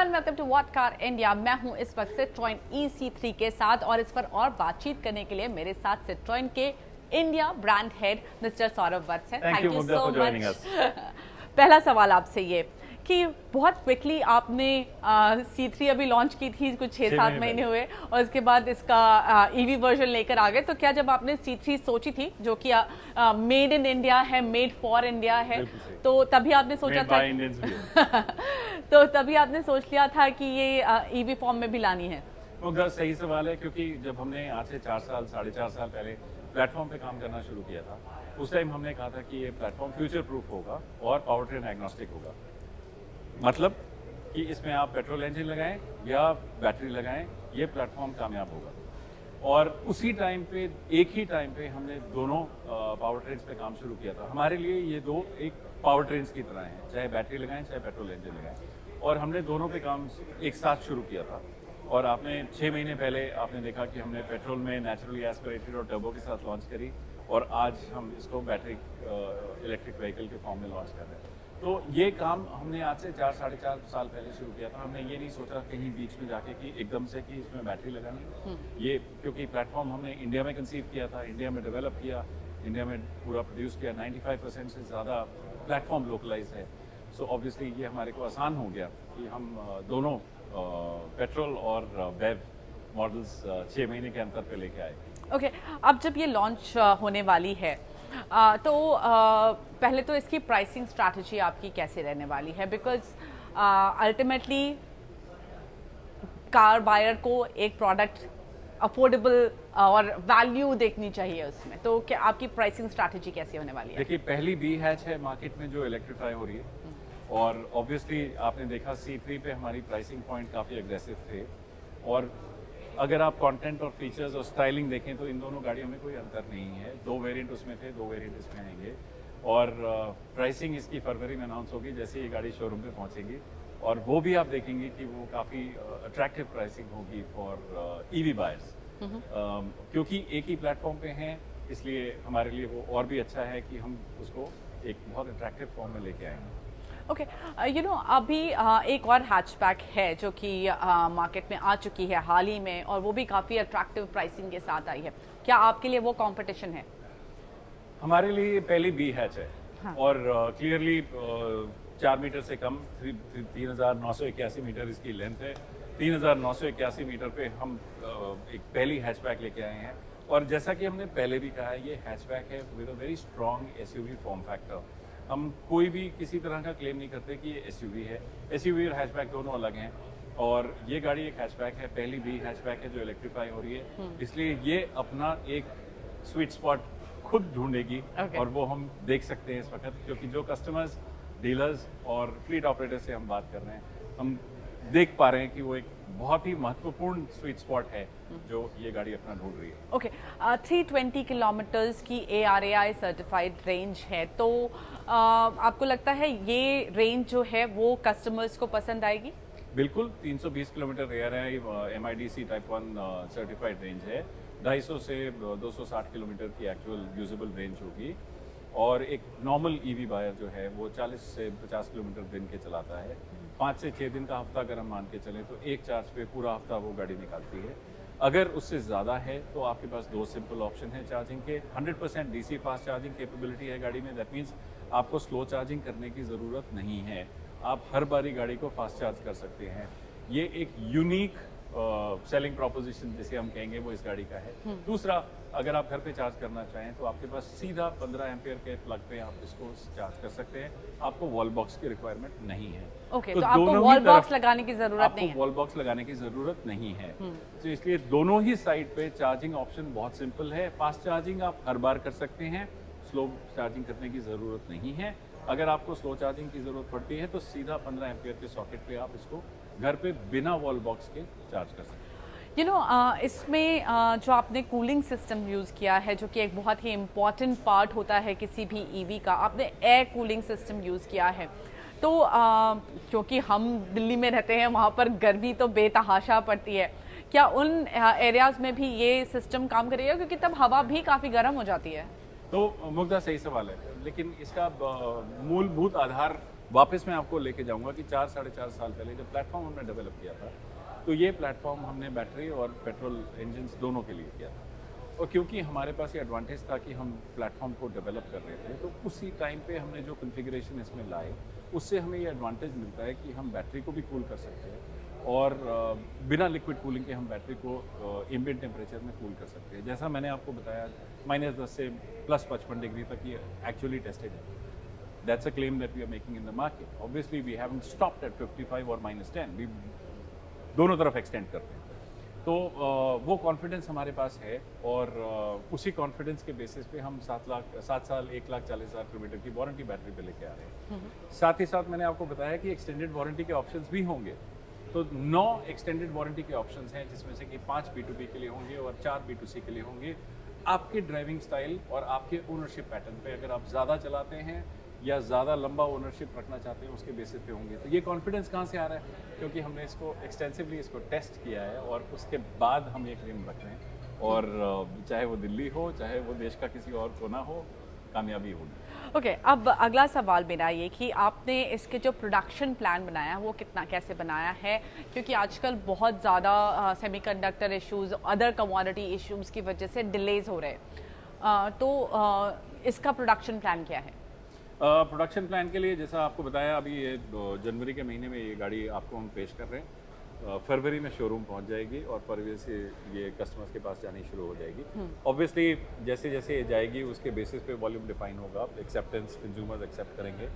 And welcome to what car India. मैं हूं इस वक्त सिट्रोएन E-C3 के साथ और इस पर और बातचीत करने के लिए मेरे साथ सिट्रोएन के India brand head mister Saurabh Vats हैं। Thank you so much. पहला सवाल आपसे ये कि बहुत क्विकली आपने C3 अभी लॉन्च की थी, कुछ 6-7 महीने हुए और उसके बाद इसका EV वर्जन लेकर आ गए। तो क्या जब आपने C3 सोची थी, जो कि मेड इन इंडिया है, मेड फॉर इंडिया है, तो तभी आपने सोचा था तो तभी आपने सोच लिया था कि ये EV फॉर्म में भी लानी है? वो सही सवाल है, क्योंकि जब हमने आज से 4 साल 4.5 साल पहले प्लेटफॉर्म पे काम करना शुरू किया था, उस टाइम हमने कहा था कि ये प्लेटफॉर्म फ्यूचर प्रूफ होगा और पावर ट्रेन एग्नोस्टिक होगा। मतलब कि इसमें आप पेट्रोल इंजन लगाएं या बैटरी लगाएं, ये प्लेटफॉर्म कामयाब होगा। और उसी टाइम पे, एक ही टाइम पे हमने दोनों पावर ट्रेन्स पे काम शुरू किया था। हमारे लिए ये दो एक पावर ट्रेन्स की तरह हैं, चाहे बैटरी लगाएं चाहे पेट्रोल इंजन लगाएं। और हमने दोनों पे काम एक साथ शुरू किया था। और आपने 6 महीने पहले आपने देखा कि हमने पेट्रोल में नेचुरली एस्पिरेटेड और टर्बो के साथ लॉन्च करी, और आज हम इसको बैटरी इलेक्ट्रिक व्हीकल के फॉर्म में लॉन्च कर रहे हैं। तो ये काम हमने आज से 4-4.5 साल पहले शुरू किया था। हमने ये नहीं सोचा कहीं बीच में जाके कि एकदम से कि इसमें बैटरी लगानी। ये क्योंकि प्लेटफॉर्म हमने इंडिया में कंसीव किया था, इंडिया में डेवलप किया, इंडिया में पूरा प्रोड्यूस किया। 95% से ज़्यादा प्लेटफॉर्म लोकलाइज है। सो ऑब्वियसली ये हमारे को आसान हो गया कि हम दोनों पेट्रोल और वेब मॉडल्स 6 महीने के अंतर पे लेके आए। ओके, अब जब ये लॉन्च होने वाली है तो पहले तो इसकी प्राइसिंग स्ट्रैटेजी आपकी कैसे रहने वाली है? बिकॉज अल्टीमेटली कार बायर को एक प्रोडक्ट अफोर्डेबल और वैल्यू देखनी चाहिए उसमें, तो क्या आपकी प्राइसिंग स्ट्रैटेजी कैसे होने वाली है? देखिए, पहली बी हैच है मार्केट में जो इलेक्ट्रीफाई हो रही है, और ऑब्वियसली आपने देखा C3 पे हमारी प्राइसिंग पॉइंट काफ़ी एग्रेसिव थे। और अगर आप कंटेंट और फीचर्स और स्टाइलिंग देखें तो इन दोनों गाड़ियों में कोई अंतर नहीं है। 2 वेरिएंट उसमें थे, 2 वेरिएंट इसमें आएंगे। और प्राइसिंग इसकी फरवरी में अनाउंस होगी जैसे ये गाड़ी शोरूम पे पहुंचेगी, और वो भी आप देखेंगे कि वो काफ़ी अट्रैक्टिव प्राइसिंग होगी फॉर EV बायर्स। क्योंकि एक ही प्लेटफॉर्म पे हैं, इसलिए हमारे लिए वो और भी अच्छा है कि हम उसको एक बहुत अट्रैक्टिव फॉर्म में लेके आएंगे। ओके, अभी एक और हैचबैक है जो कि मार्केट में आ चुकी है हाल ही में, और वो भी काफ़ी अट्रैक्टिव प्राइसिंग के साथ आई है। क्या आपके लिए वो कंपटीशन है? हमारे लिए पहली बी हैच है। हाँ। और क्लियरली 4 मीटर से कम 3981 मीटर इसकी लेंथ है। 3981 मीटर पे हम एक पहली हैचबैक लेके आए हैं। और जैसा कि हमने पहले भी कहा है, ये हैचबैक है with a very strong SUV form factor. हम कोई भी किसी तरह का क्लेम नहीं करते कि ये SUV है। SUV और हैचबैक दोनों अलग हैं, और ये गाड़ी एक हैचबैक है, पहली भी हैचबैक है जो इलेक्ट्रीफाई हो रही है। इसलिए ये अपना एक स्वीट स्पॉट खुद ढूंढेगी। और वो हम देख सकते हैं इस वक्त, क्योंकि जो कस्टमर्स, डीलर्स और फ्लीट ऑपरेटर से हम बात कर रहे हैं, हम देख पा रहे हैं कि वो एक बहुत ही महत्वपूर्ण स्वीट स्पॉट है जो ये गाड़ी अपना ढूंढ रही है। ओके, 320 किलोमीटर्स की ARAI सर्टिफाइड रेंज है, तो आपको लगता है ये रेंज जो है वो कस्टमर्स को पसंद आएगी? बिल्कुल, 320 kilometre ARAI MIDC type 1 certified range है। 250 से 260 किलोमीटर की एक्चुअल यूजेबल रेंज होगी। और एक नॉर्मल EV बायर जो है वो 40 से 50 किलोमीटर दिन के चलाता है। 5 से 6 दिन का हफ्ता अगर हम मान के चलें तो एक चार्ज पे पूरा हफ्ता वो गाड़ी निकालती है। अगर उससे ज़्यादा है तो आपके पास 2 सिंपल ऑप्शन है चार्जिंग के। 100% DC फास्ट चार्जिंग कैपेबिलिटी है गाड़ी में। दैट मीन्स आपको स्लो चार्जिंग करने की ज़रूरत नहीं है। आप हर बारी गाड़ी को फास्ट चार्ज कर सकते हैं। ये एक यूनिक सेलिंग प्रोपोजिशन जिसे हम कहेंगे वो इस गाड़ी का है। दूसरा, अगर आप घर पे चार्ज करना चाहें तो आपके पास सीधा 15 एम्पियर के प्लग पे आप इसको चार्ज कर सकते हैं। आपको वॉल बॉक्स की रिक्वायरमेंट नहीं है। ओके, तो आपको वॉल बॉक्स लगाने की जरूरत नहीं है। वॉल बॉक्स लगाने की जरूरत नहीं है। तो इसलिए दोनों ही साइड पे चार्जिंग ऑप्शन बहुत सिंपल है। फास्ट चार्जिंग आप हर बार कर सकते हैं, स्लो चार्जिंग करने की जरूरत नहीं है। अगर आपको स्लो चार्जिंग की जरूरत पड़ती है तो सीधा 15 एम्पियर के सॉकेट पे आप इसको घर पे बिना वॉल बॉक्स के चार्ज कर सकते हैं। इसमें जो आपने कूलिंग सिस्टम यूज़ किया है, जो कि एक बहुत ही इम्पॉर्टेंट पार्ट होता है किसी भी EV का, आपने एयर कूलिंग सिस्टम यूज़ किया है। तो क्योंकि हम दिल्ली में रहते हैं, वहाँ पर गर्मी तो बेतहाशा पड़ती है, क्या उन एरियाज़ में भी ये सिस्टम काम करेगा? क्योंकि तब हवा भी काफ़ी गर्म हो जाती है। तो मुग्धा, सही सवाल है, लेकिन इसका मूलभूत आधार वापस मैं आपको लेके जाऊंगा कि 4-4.5 साल पहले जब प्लेटफॉर्म हमने डेवलप किया था, तो ये प्लेटफॉर्म हमने बैटरी और पेट्रोल इंजन दोनों के लिए किया था। और क्योंकि हमारे पास ये एडवांटेज था कि हम प्लेटफॉर्म को डेवलप कर रहे थे, तो उसी टाइम पे हमने जो कॉन्फ़िगरेशन इसमें लाए, उससे हमें ये एडवांटेज मिलता है कि हम बैटरी को भी कूल कर सकते हैं और बिना लिक्विड कूलिंग के हम बैटरी को एम्बिएंट टेम्परेचर में कूल कर सकते हैं। जैसा मैंने आपको बताया, -10 से +55 डिग्री तक ये एक्चुअली टेस्टेड है। That's a claim that we are making in the market. Obviously, we haven't stopped at 55 or -10. We दोनों तरफ एक्सटेंड करते हैं। तो वो कॉन्फिडेंस हमारे पास है और उसी कॉन्फिडेंस के बेसिस पे हम 7 साल 1,40,000 किलोमीटर की वारंटी बैटरी पे लेके आ रहे हैं। साथ ही साथ मैंने आपको बताया कि एक्सटेंडेड वारंटी के ऑप्शंस भी होंगे। तो 9 एक्सटेंडेड वारंटी के ऑप्शंस हैं, जिसमें से कि 5 B2B के लिए होंगे और 4 B2C के लिए होंगे। आपके ड्राइविंग स्टाइल और आपके ओनरशिप पैटर्न पे, अगर आप ज़्यादा चलाते हैं या ज़्यादा लंबा ओनरशिप रखना चाहते हैं, उसके बेसिस पे होंगे। तो ये कॉन्फिडेंस कहाँ से आ रहा है? क्योंकि हमने इसको एक्सटेंसिवली इसको टेस्ट किया है और उसके बाद हम ये क्लेम रख रहे हैं। और चाहे वो दिल्ली हो, चाहे वो देश का किसी और कोना हो, कामयाबी होगी। ओके, अब अगला सवाल मेरा ये कि आपने इसके जो प्रोडक्शन प्लान बनाया वो कैसे बनाया है? क्योंकि आजकल बहुत ज़्यादा semiconductor issues, other commodity issues की वजह से डिलेज हो रहे हैं, तो इसका प्रोडक्शन प्लान क्या है? प्रोडक्शन प्लान के लिए जैसा आपको बताया, अभी ये जनवरी के महीने में ये गाड़ी आपको हम पेश कर रहे हैं। फरवरी में शोरूम पहुंच जाएगी और फरवरी से ये कस्टमर्स के पास जानी शुरू हो जाएगी। ऑब्वियसली जैसे जैसे ये जाएगी उसके बेसिस पे वॉल्यूम डिफाइन होगा, एक्सेप्टेंस, कंज्यूमर्स एक्सेप्ट करेंगे।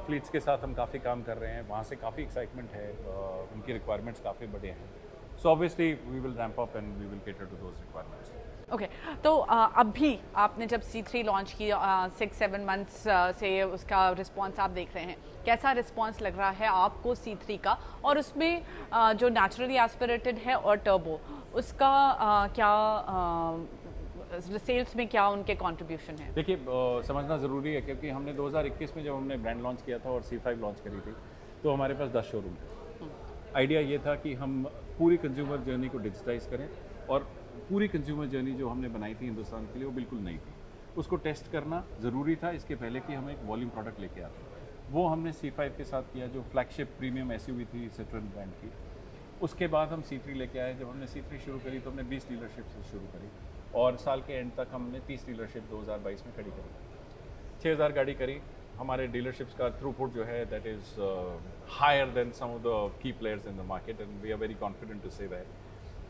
फ्लीट्स के साथ हम काफ़ी काम कर रहे हैं, वहाँ से काफ़ी एक्साइटमेंट है, उनकी रिक्वायरमेंट्स काफ़ी बड़े हैं। So obviously we will ramp up and we will cater to those requirements. Okay, तो अभी आपने जब C3 लॉन्च की 6-7 मंथ्स से उसका रिस्पांस आप देख रहे हैं, कैसा रिस्पांस लग रहा है आपको C3 का? और उसमें जो नेचुरली एस्पिरेटेड है और टर्बो, उसका क्या सेल्स में क्या उनके कंट्रीब्यूशन है? देखिए, समझना ज़रूरी है क्योंकि हमने 2021 में जब हमने ब्रांड लॉन्च किया था और C5 लॉन्च करी थी, तो हमारे पास 10 शोरूम थे। आइडिया ये था कि हम पूरी कंज्यूमर जर्नी को डिजिटाइज करें और पूरी कंज्यूमर जर्नी जो हमने बनाई थी हिंदुस्तान के लिए, वो बिल्कुल नई थी। उसको टेस्ट करना ज़रूरी था इसके पहले कि हम एक वॉल्यूम प्रोडक्ट लेके आते। वो हमने C5 के साथ किया, जो फ्लैगशिप प्रीमियम SUV थी सिट्रोन ब्रांड की। उसके बाद हम C3 लेके आए। जब हमने C3 शुरू करी तो हमने 20 डीलरशिप से शुरू करी और साल के एंड तक हमने 30 डीलरशिप 2022 में खड़ी करी। 6000 गाड़ी करी। हमारे डीलरशिप्स का थ्रूपुट जो है that is higher than some of the key players in the market and we are very confident to say that.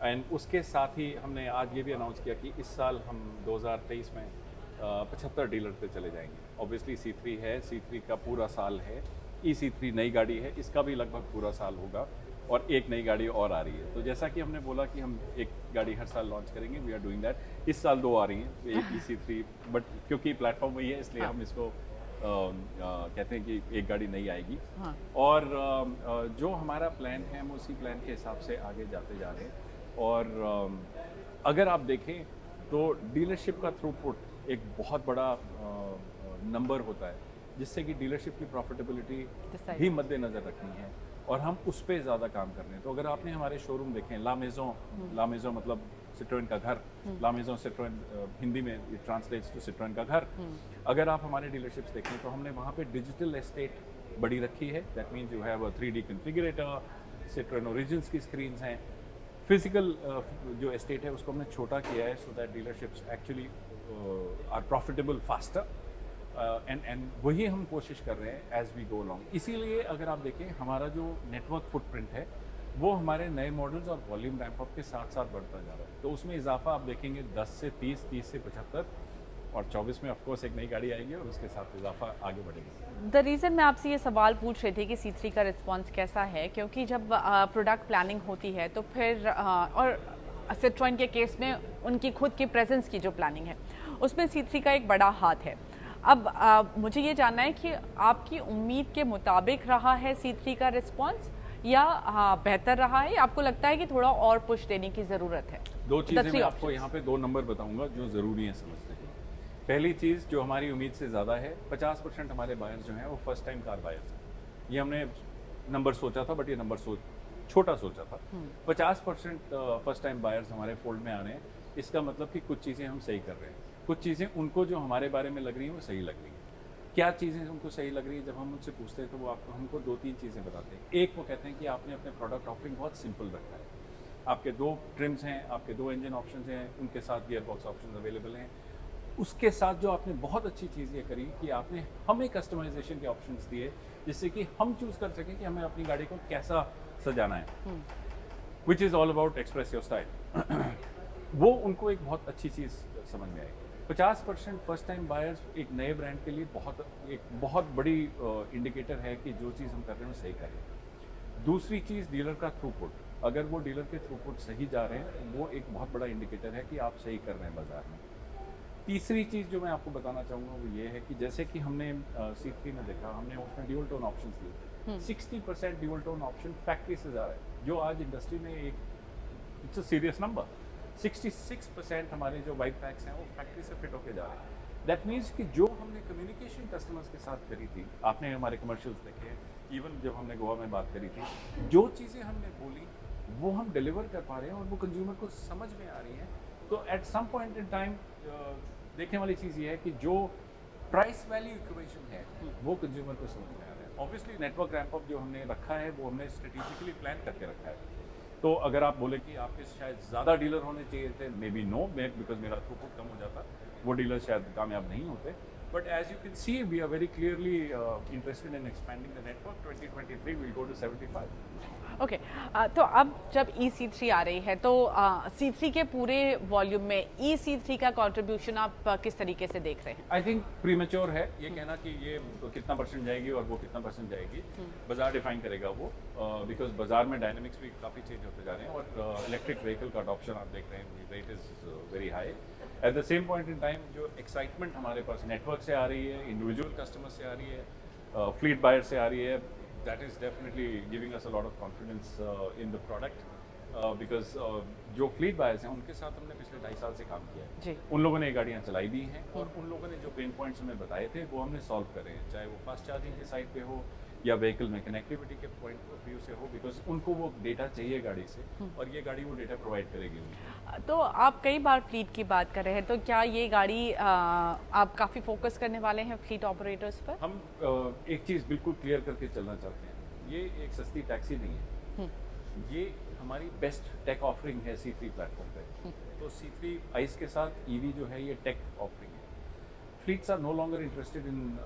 And उसके साथ ही हमने आज ये भी अनाउंस किया कि इस साल हम 2023 में 75 डीलर पे चले जाएंगे। ऑब्वियसली C3 है, C3 का पूरा साल है, E-C3 नई गाड़ी है, इसका भी लगभग पूरा साल होगा और एक नई गाड़ी और आ रही है। तो जैसा कि हमने बोला कि हम एक गाड़ी हर साल लॉन्च करेंगे, वी आर डूइंग दैट। इस साल 2 आ रही हैं, एक E-C3, बट क्योंकि प्लेटफॉर्म वही है इसलिए हम इसको कहते हैं कि एक गाड़ी नई आएगी। हाँ। और जो हमारा प्लान है हम उसी प्लान के हिसाब से आगे जाते जा रहे हैं। और अगर आप देखें तो डीलरशिप का थ्रूपुट एक बहुत बड़ा नंबर होता है, जिससे कि डीलरशिप की प्रॉफिटेबिलिटी भी मद्देनज़र रखनी है और हम उस पर ज़्यादा काम कर रहे हैं। तो अगर आपने हमारे शोरूम देखें, ला मेज़ों मतलब सिट्रोएन का घर, ला मेज़ों सिट्रोएन हिंदी में ट्रांसलेट्स टू सिट्रोएन का घर। अगर आप हमारे डीलरशिप्स देखें तो हमने वहाँ पे डिजिटल एस्टेट बड़ी रखी है। That means you have a 3D configurator, Citroen origins की स्क्रीन्स हैं। फिजिकल जो एस्टेट है उसको हमने छोटा किया है so that dealerships actually are profitable faster and वही हम कोशिश कर रहे हैं एज वी गो लॉन्ग। इसीलिए अगर आप देखें हमारा जो नेटवर्क फुटप्रिंट है वो हमारे नए मॉडल्स और वॉल्यूम रैंप अप के साथ साथ बढ़ता जा रहा है। तो उसमें इजाफा आप देखेंगे 10 से 30, 30 से 75 और 24 में ऑफकोर्स एक नई गाड़ी आएगी और उसके साथ इजाफा आगे बढ़ेगा। द रीज़न मैं आपसे ये सवाल पूछ रही थी कि C3 का रिस्पांस कैसा है, क्योंकि जब प्रोडक्ट प्लानिंग होती है तो फिर और सिट्रोएन के केस में उनकी खुद की प्रेजेंस की जो प्लानिंग है उसमें C3 का एक बड़ा हाथ है। अब मुझे ये जानना है कि आपकी उम्मीद के मुताबिक रहा है C3 का रिस्पांस या बेहतर रहा है, या आपको लगता है कि थोड़ा और पुश देने की ज़रूरत है? 2 चीज़ें मैं आपको यहाँ पे 2 नंबर बताऊँगा जो ज़रूरी है समझने की। पहली चीज़ जो हमारी उम्मीद से ज़्यादा है, 50% हमारे बायर्स जो हैं वो फर्स्ट टाइम कार बायर्स हैं। ये हमने नंबर सोचा था बट ये नंबर छोटा सोचा था। 50% फर्स्ट टाइम बायर्स हमारे फोल्ड में आ रहे हैं। इसका मतलब कि कुछ चीज़ें हम सही कर रहे हैं, कुछ चीज़ें उनको जो हमारे बारे में लग रही हैं वो सही लग रही हैं। क्या चीज़ें उनको सही लग रही है, जब हम उनसे पूछते हैं तो वो आपको हमको 2-3 चीज़ें बताते हैं। एक वो कहते हैं कि आपने अपने प्रोडक्ट ऑफरिंग बहुत सिंपल रखा है, आपके 2 ट्रिम्स हैं, आपके 2 इंजन ऑप्शंस हैं, उनके साथ गियर बॉक्स ऑप्शन अवेलेबल हैं। उसके साथ जो आपने बहुत अच्छी चीज़ ये करी कि आपने हमें कस्टमाइजेशन के ऑप्शंस दिए, जिससे कि हम चूज़ कर सकें कि हमें अपनी गाड़ी को कैसा सजाना है, which is all about express your style. वो उनको एक बहुत अच्छी चीज़ समझ में आई। 50% फर्स्ट टाइम बायर्स एक नए ब्रांड के लिए एक बहुत बड़ी इंडिकेटर है कि जो चीज़ हम कर रहे हैं वो सही कर रहे हैं। दूसरी चीज़ डीलर का थ्रूपुट, अगर वो डीलर के थ्रूपुट सही जा रहे हैं वो एक बहुत बड़ा इंडिकेटर है कि आप सही कर रहे हैं बाजार में। तीसरी चीज़ जो मैं आपको बताना चाहूँगा वो ये है कि जैसे कि हमने C3 में देखा, हमने उसमें ड्यूल टोन ऑप्शन दिए। 60% ड्यूल टोन ऑप्शन फैक्ट्री से जा रहा है, जो आज इंडस्ट्री में एक इट्स अ सीरियस नंबर। 66% हमारे जो बाइक पैक्स हैं वो फैक्ट्री से फिट होके जा रहे हैं। दैट मीन्स कि जो हमने कम्युनिकेशन कस्टमर्स के साथ करी थी, आपने हमारे कमर्शियल्स देखे, इवन जब हमने गोवा में बात करी थी, जो चीज़ें हमने बोली वो हम डिलीवर कर पा रहे हैं और वो कंज्यूमर को समझ में आ रही हैं। तो at some point in time देखने वाली चीज़ ये है कि जो प्राइस वैल्यू इक्वेशन है वो कंज्यूमर को समझ में आ रहा है। ऑब्वियसली नेटवर्क रैंप अप जो हमने रखा है वो हमने स्ट्रेटेजिकली प्लान करके रखा है। तो अगर आप बोले कि आपके शायद ज़्यादा डीलर होने चाहिए थे, मे बी नो, बिकॉज मेरा थ्रूपुट कम हो जाता, वो डीलर शायद कामयाब नहीं होते। But as you can see we are very clearly interested in expanding the network. 2023 will go to 75। Okay तो अब जब E-C3 आ रही है तो C3 के पूरे वॉल्यूम में E-C3 का कंट्रीब्यूशन आप किस तरीके से देख रहे हैं? आई थिंक प्रीमेच्योर है ये कहना कि ये कितना परसेंट जाएगी और वो कितना परसेंट जाएगी, बाजार डिफाइन करेगा वो, बिकॉज बाजार में डायनामिक्स भी काफ़ी चेंज होते जा रहे हैं और इलेक्ट्रिक व्हीकल का अडॉप्शन आप देख रहे हैं, rate is very high. At the same point in time जो एक्साइटमेंट हमारे पास नेटवर्क से आ रही है, इंडिविजुअल कस्टमर से आ रही है, फ्लीट बायर से आ रही है, that is definitely giving us a lot of confidence in the product because जो फ्लीट बायर्स हैं उनके साथ हमने पिछले 2.5 साल से काम किया है जी। उन लोगों ने ये गाड़ियाँ चलाई भी हैं और उन लोगों ने जो पेन पॉइंट्स हमें बताए थे वो हमने सॉल्व करे हैं, चाहे वो फास्ट चार्जिंग के साइड पे हो या व्हीकल में कनेक्टिविटी के पॉइंट ऑफ व्यू से हो, बिकॉज उनको वो डेटा चाहिए गाड़ी से और ये गाड़ी वो डेटा प्रोवाइड करेगी उनको। तो आप कई बार फ्लीट की बात कर रहे हैं, तो क्या ये गाड़ी आप काफ़ी फोकस करने वाले हैं फ्लीट ऑपरेटर्स पर? हम एक चीज़ बिल्कुल क्लियर करके चलना चाहते हैं, ये एक सस्ती टैक्सी नहीं है, ये हमारी बेस्ट टेक ऑफरिंग है C3 प्लेटफॉर्म पे। तो C3 आइस के साथ EV जो है ये टेक ऑफरिंग है। Fleets are no longer interested in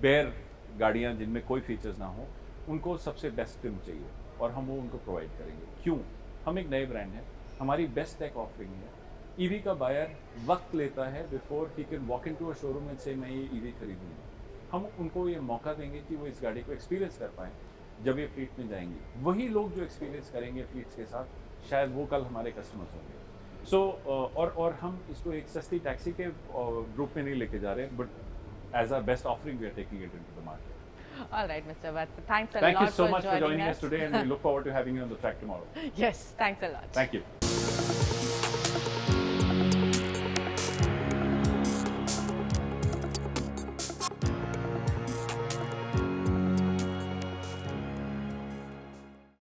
bare गाड़ियाँ जिनमें कोई फीचर्स ना हो, उनको सबसे बेस्ट ट्रिम चाहिए और हम वो उनको प्रोवाइड करेंगे। क्यों? हम एक नए ब्रांड हैं, हमारी बेस्ट टेक ऑफरिंग है। EV का बायर वक्त लेता है बिफोर ही can walk in to a showroom and say मैं ये EV खरीदूंगा। हम उनको ये मौका देंगे कि वो इस गाड़ी को एक्सपीरियंस कर पाएँ जब ये फ्लीट में जाएंगे। वही लोग जो एक्सपीरियंस करेंगे फ्लीट्स के साथ, शायद वो कल हमारे कस्टमर्स होंगे। सो और हम इसको एक सस्ती टैक्सी के ग्रुप में नहीं लेके जा रहे हैं, but as our best offering we are taking it into the market. All right, Mr. Vats. Thanks a Thank lot you so for much for joining us today and we look forward to having you on the track tomorrow. Yes, thanks a lot. Thank you.